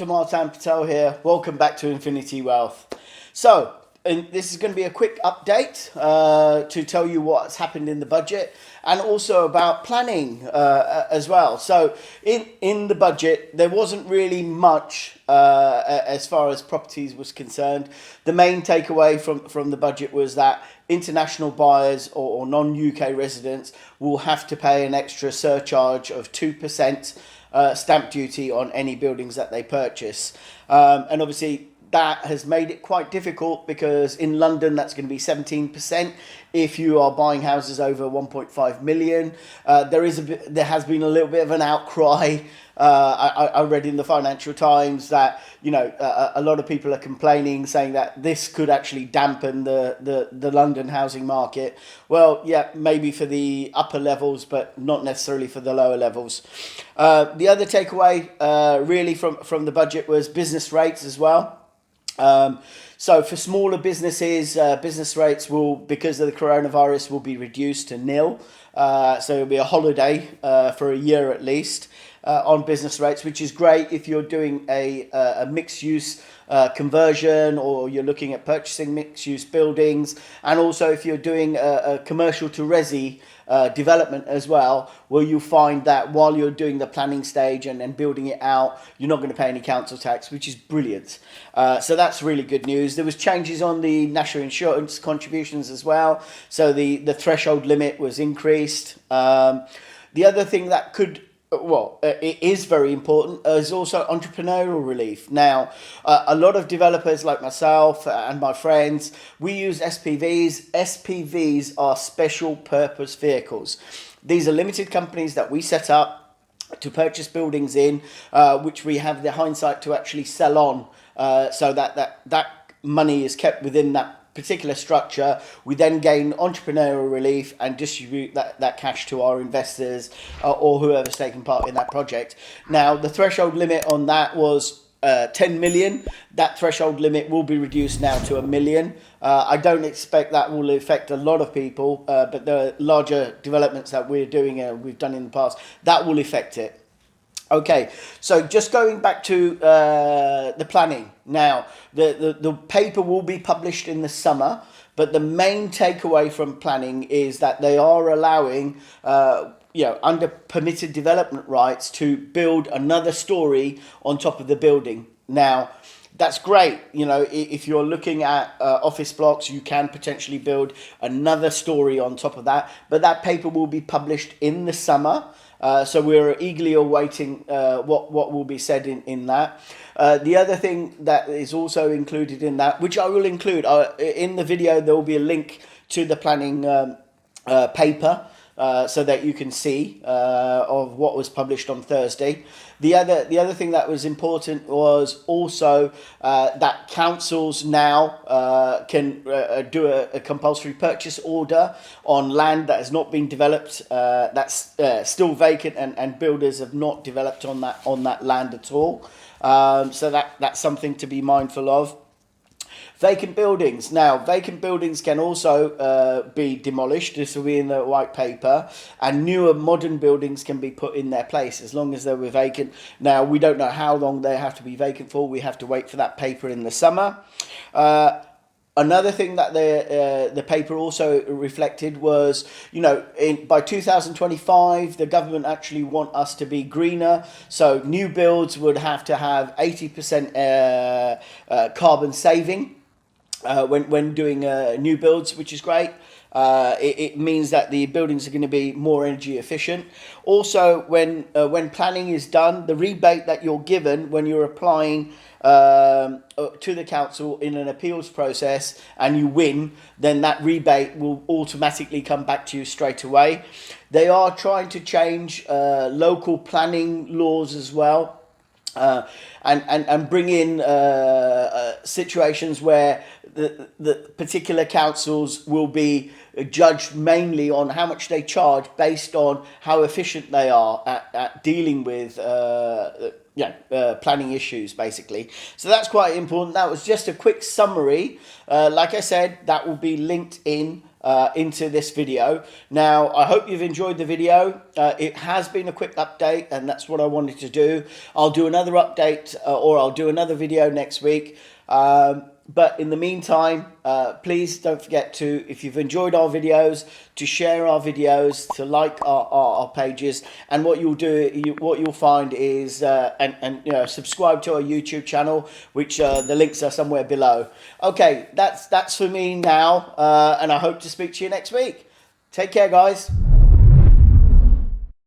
Dr. Marttand Patel here. Welcome back to Infinity Wealth. So, this is going to be a quick update to tell you what's happened in the budget and also about planning as well. So, in the budget, there wasn't really much as far as properties was concerned. The main takeaway from the budget was that international buyers or non-UK residents will have to pay an extra surcharge of 2% stamp duty on any buildings that they purchase. And obviously that has made it quite difficult because in London that's going to be 17% if you are buying houses over 1.5 million. There has been a little bit of an outcry. I read in the Financial Times that a lot of people are complaining, saying that this could actually dampen the London housing market. Well, yeah, maybe for the upper levels, but not necessarily for the lower levels. The other takeaway really from the budget was business rates as well. So for smaller businesses, business rates will, because of the coronavirus, will be reduced to nil. So it'll be a holiday for a year at least on business rates, which is great if you're doing a mixed use conversion, or you're looking at purchasing mixed use buildings, and also if you're doing a commercial to resi development as well, where you'll find that while you're doing the planning stage and building it out, you're not going to pay any council tax, which is brilliant. So that's really good news. There was changes on the national insurance contributions as well. So the threshold limit was increased. The other thing that it is very important is also entrepreneurial relief. Now, a lot of developers like myself and my friends, we use SPVs. SPVs are special purpose vehicles. These are limited companies that we set up to purchase buildings in, which we have the hindsight to actually sell on, so that money is kept within that particular structure. We then gain entrepreneurial relief and distribute that cash to our investors or whoever's taking part in that project. Now, the threshold limit on that was 10 million. That threshold limit will be reduced now to 1 million. I don't expect that will affect a lot of people, but the larger developments that we're doing and we've done in the past, that will affect it. Okay, so just going back to the planning. Now, the paper will be published in the summer, but the main takeaway from planning is that they are allowing, under permitted development rights, to build another story on top of the building. Now, that's great. If you're looking at office blocks, you can potentially build another story on top of that, but that paper will be published in the summer. So we're eagerly awaiting what will be said in that. The other thing that is also included in that, which I will include in the video, there will be a link to the planning paper so that you can see of what was published on Thursday. The other thing that was important was also that councils now can do a compulsory purchase order on land that has not been developed, that's still vacant, and builders have not developed on that land at all. So that's something to be mindful of. Vacant buildings. Now, vacant buildings can also be demolished. This will be in the white paper. And newer modern buildings can be put in their place as long as they were vacant. Now, we don't know how long they have to be vacant for. We have to wait for that paper in the summer. Another thing that the paper also reflected was, by 2025, the government actually want us to be greener. So new builds would have to have 80% carbon saving when doing new builds, which is great. It means that the buildings are going to be more energy efficient. Also, when planning is done, the rebate that you're given when you're applying to the council in an appeals process and you win, then that rebate will automatically come back to you straight away. They are trying to change local planning laws as well. And bring in situations where the particular councils will be judged mainly on how much they charge based on how efficient they are at dealing with planning issues, basically. So that's quite important. That was just a quick summary. Like I said, that will be linked in into this video. Now, I hope you've enjoyed the video. It has been a quick update, and that's what I wanted to do. I'll do another update or I'll do another video next week. But in the meantime, please don't forget to, if you've enjoyed our videos, to share our videos, to like our pages, and what you'll do, what you'll find is, and you know, subscribe to our YouTube channel, which the links are somewhere below. Okay, that's for me now, and I hope to speak to you next week. Take care, guys.